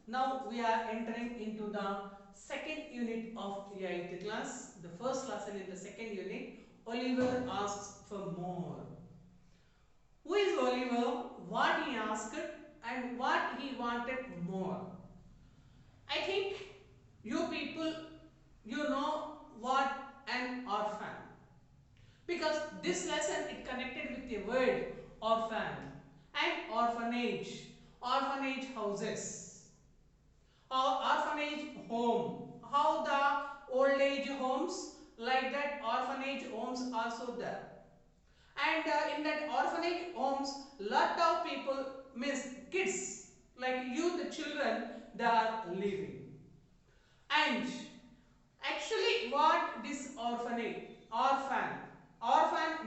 Now we are entering into the second unit of 8th class. The first lesson in the second unit, Oliver asks for more. Who is Oliver? What he asked and what he wanted more. I think you people, you know what an orphan. Because this lesson it connected with the word orphan and orphanage houses or orphanage home. How the old age homes like that orphanage homes also there. And in that orphanage homes, lot of people miss kids like you, the children, they are living. And actually, what this orphan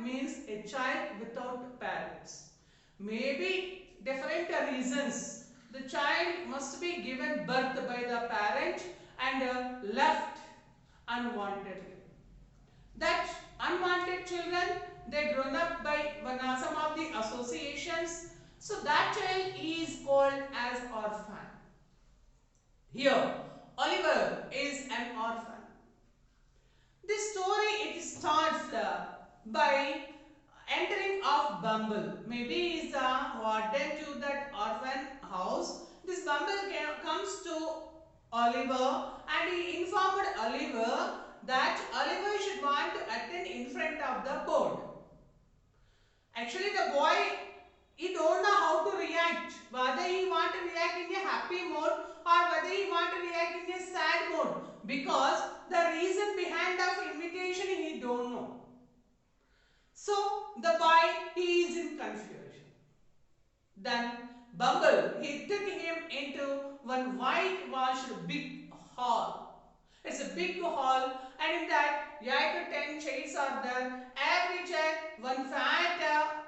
means a child without parents. Maybe different reasons. The child must be given birth by the parent and left unwantedly. That unwanted children, they grown up by some of the associations. So that child is called as orphan. Here, Oliver is an orphan. This story it starts by entering of Bumble. Maybe is the warden to that orphan house. This Bumble comes to Oliver and he informed Oliver that Oliver should want to attend in front of the board. Actually, the boy he don't know how to react. Whether he want to react in a happy mode or whether he want to react in a sad mode, because the reason behind of invitation he don't know. So the boy he is in confusion. Then Bumble he took him into one whitewashed big hall. It's a big hall and in that 8 to 10 chairs are there. Every chair one fat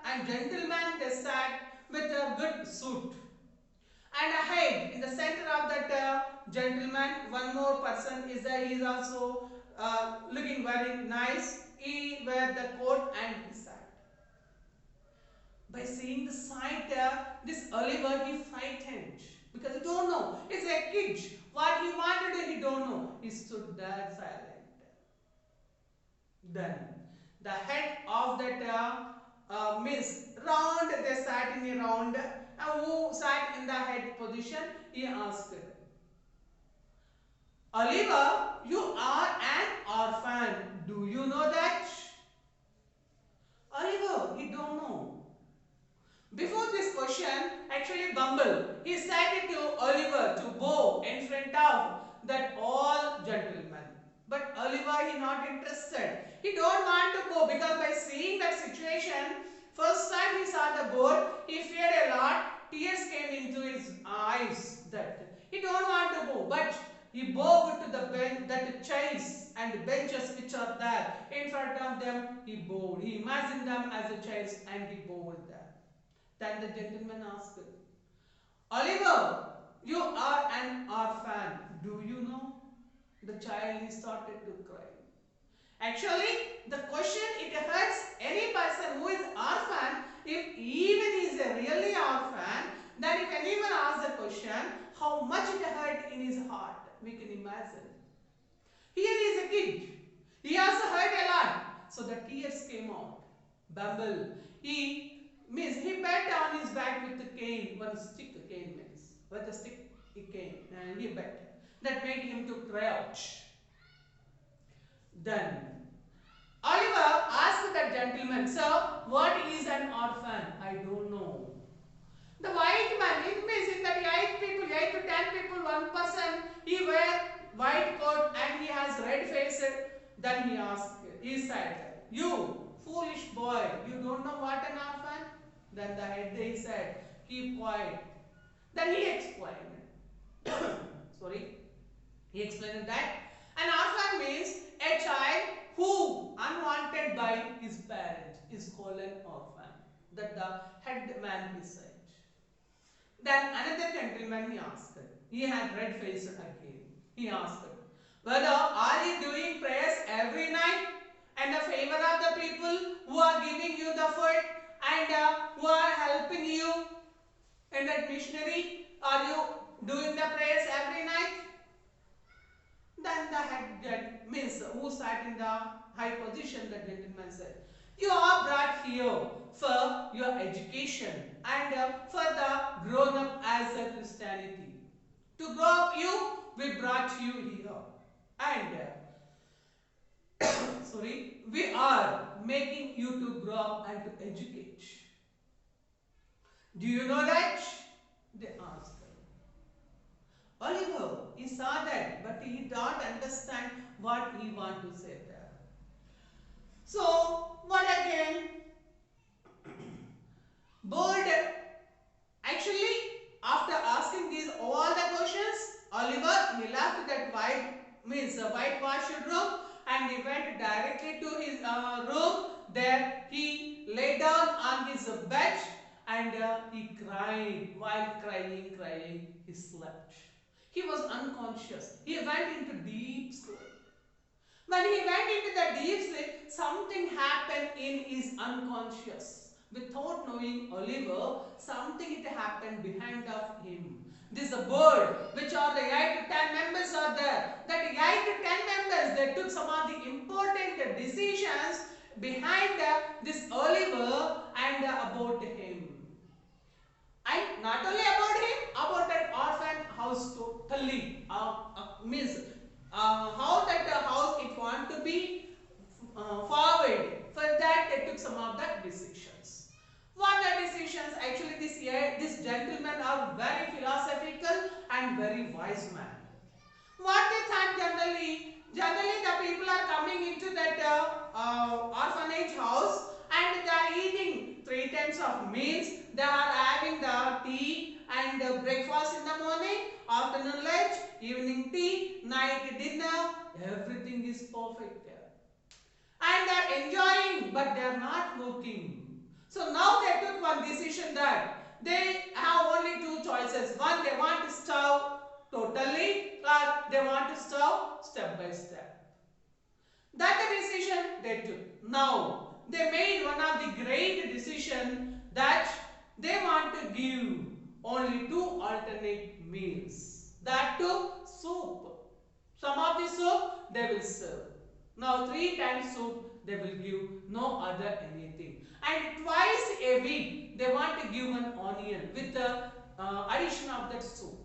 and gentleman they sat with a good suit. And ahead in the center of that gentleman one more person is there. He is also looking very nice. He wear the coat and his hat. By seeing the sight this Oliver he frightened because he don't know. He's a kid. What he wanted he don't know. He stood there silent. Then the head of that miss round they sat in a round. Who sat in the head position? He asked, Oliver, you are an orphan. Do you know that? Oliver, he don't know. Before this question, actually Bumble, he said it to Oliver to bow in front of that all gentlemen. But Oliver, he not interested. He don't want to go because by seeing that situation, first time he saw the board, he feared a lot. Tears came into his eyes. That he don't want to go, but he bowed to the bench, that chairs and benches which are there in front of them. He bowed. He imagined them as the chairs and he bowed them. Then the gentleman asked, Oliver, you are an orphan. Do you know? The child started to cry. Actually, the question it hurts any person who is orphan. If even is a really orphan, then if anyone asks the question, how much it hurt in his heart, we can imagine. Here he is a kid. He also hurt a lot. So the tears came out. Bumble, he bet on his back with the cane, one stick cane means. With a stick he came and he bet. That made him to crouch. Then Oliver asked that gentleman, Sir, what is an orphan? I don't know. The white man, it means in that 8 to 10 people, one person, he wear white coat and he has red face. Then he said, you foolish boy, you don't know what an orphan? Then the head they said, keep quiet. Then he explained. Sorry. He explained that an orphan means a child who unwanted by his parent is called an orphan. That the head man he said. Then another gentleman he asked. He had red face again. He asked, whether are you doing prayers every night and the favor of the people who are giving you the food and who are helping you in that missionary? Are you doing the prayers the head means who sat in the high position, the gentleman said, you are brought here for your education and for the grown up as a Christianity. To grow up you, we brought you here. And sorry, we are making you to grow up and to educate. Do you know that? They asked. Oliver, he saw that, but he did not understand what he wanted to say there. So, what again? Bird, actually, after asking these all the questions, Oliver, he left that whitewashed room and he went directly to his room. There he lay down on his bed and he cried. While crying, he slept. He was unconscious. He went into deep sleep. When he went into the deep sleep, something happened in his unconscious. Without knowing Oliver, something had happened behind of him. This is a bird, which are the 8 to 10 members are there. That 8 to 10 members, they took some of the important decisions behind this Oliver and about him. And not only about him, about that orphan house totally. Means how that house it want to be forward. For that they took some of the decisions. What are decisions? Actually this gentlemen are very philosophical and very wise man. What they thought generally the people are coming into that orphanage house and they are eating 3 times of meals. They are having the tea and breakfast in the morning, afternoon lunch, evening tea, night dinner. Everything is perfect there. And they are enjoying, but they are not working. So now they took one decision that they have only 2 choices. One, they want to starve totally, or they want to starve step by step. That the decision they took. Now they made one of the great decision that they want to give only 2 alternate meals. That too, soup. Some of the soup they will serve. Now 3 times soup they will give, no other anything. And twice a week they want to give an onion with the addition of that soup.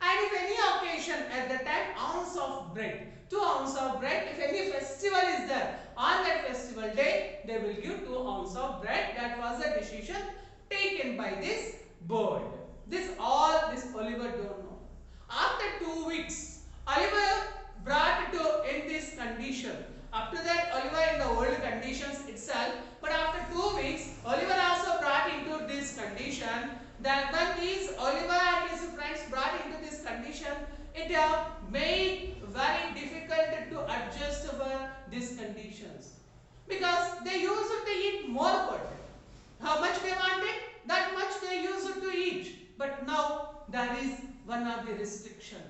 And if any occasion at the time, ounce of bread, 2 ounces of bread. If any festival is there, on that festival day, they will give 2 ounces of bread. That was a decision taken by this bird. This Oliver don't know. After 2 weeks, Oliver brought to in this condition. Up to that, Oliver in the old conditions itself. But after 2 weeks, Oliver also brought into this condition. Then when these Oliver and his friends brought into this condition, it made very difficult to adjust over these conditions. Because they used to eat more food. How much they wanted, that much they used to eat. But now there is one of the restriction.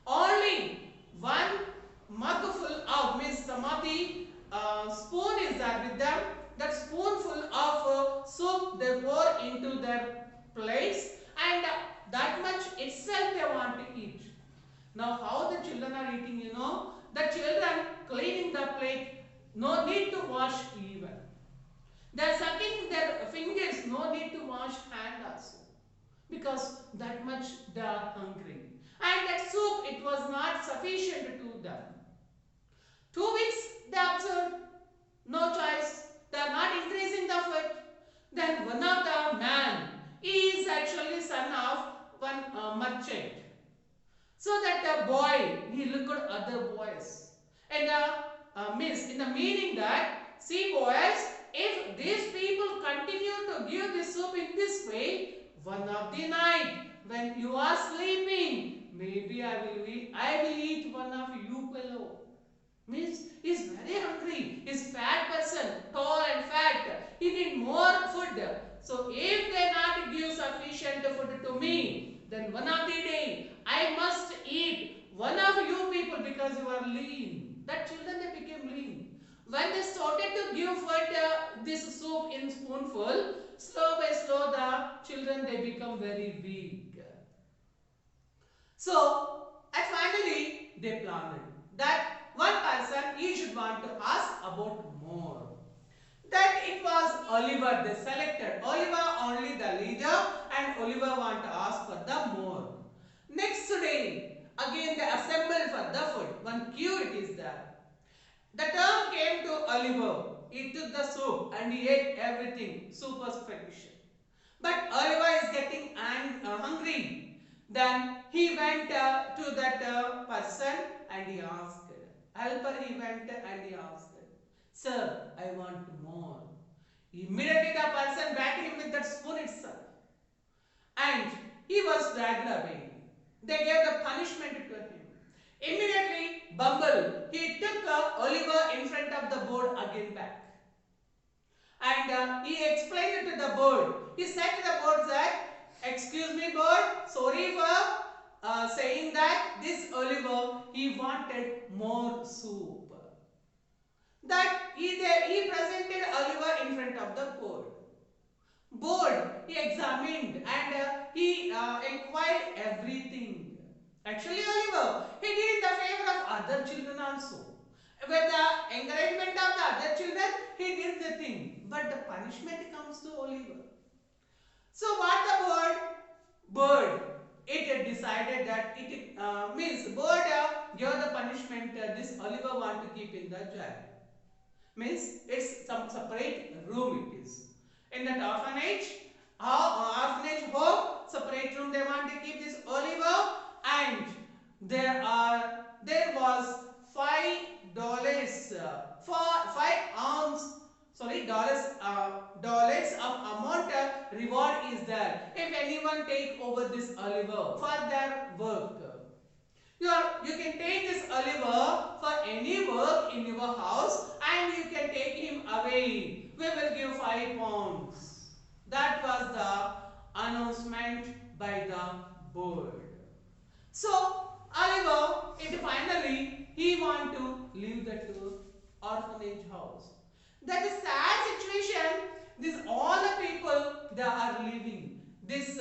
Only 1 mugful of, means some of the spoon is there with them. That spoonful of soup they pour into their plates, and that much itself they want to eat. Now how the children are eating, you know, the children cleaning the plate, no need to wash even. They are sucking their fingers, no need to wash hand also, because that much they are hungry. And that soup, it was not sufficient to them. 2 weeks they observed, no choice, they are not increasing the food. Then one of the man, he is actually son of one merchant. So that the boy, he looked at other boys. And means in the meaning that, see boys, if these people continue to give the soup in this way, one of the night when you are sleeping, maybe I will eat one of you fellow. Means he is very hungry. He is fat person, tall and fat. He need more food. So if they not give sufficient food to me, then one of the day I must eat one of you people because you are lean. That children they became lean. When they started to give food, this soup in spoonful, slow by slow the children they become very weak. So, and finally they planned. that one person he should want to ask about more. That it was Oliver they selected. Oliver only the leader and Oliver want to ask for the more. Next day, again they assembled for the food. One queue it is there. The turn came to Oliver. He took the soup and he ate everything. Soup was sufficient. But Oliver is getting hungry. Then he went to that person and he asked. Helper he went and he asked, Sir, I want more. Immediately the person backed him with that spoon itself. And he was dragged away. They gave the punishment to him. Immediately, Bumble, he took Oliver in front of the board again back. And he explained it to the board. He said to the board that, excuse me board, sorry for saying that this Oliver, he wanted more soup. That he presented Oliver in front of the board. Board, he examined and he inquired everything. Actually, Oliver, he did in the favor of other children also. With the encouragement of the other children, he did the thing. But the punishment comes to Oliver. So what the bird, it decided that it means bird gave the punishment this Oliver want to keep in the jar. Means it's some separate room it is. In that orphanage home, separate room they want to keep this Oliver, and there was $5 dollars of amount reward is there if anyone take over this Oliver for their work. You can take this Oliver for any work in your house and you can take him away. We will give £5. That was the announcement by the board. So Oliver, finally he want to leave that orphanage house. That is sad situation. This all the people they are leaving. This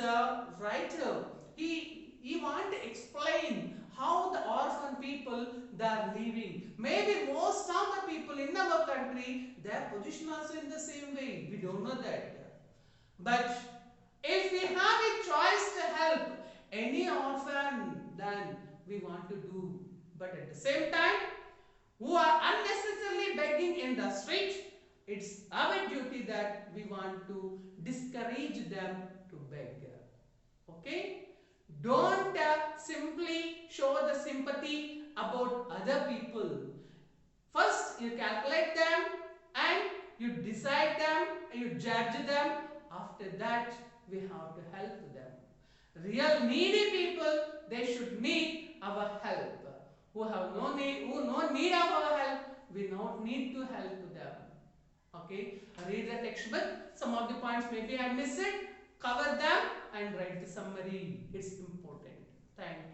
writer he want to explain how the orphan people they are living. Maybe most of the people in our country, their position also in the same way. We don't know that. But if we have a choice to help any orphan, then we want to do. But at the same time, who are unnecessarily begging in the street, it's our duty that we want to discourage them to beg. Okay? Don't simply show the sympathy about other people. First, you calculate them and you decide them and you judge them. After that, we have to help them. Real needy people, they should need our help. Who have no need of our help, we don't need to help them. Okay, read the textbook. Some of the points maybe I missed it. Cover them and write the summary. It's important. Thank you.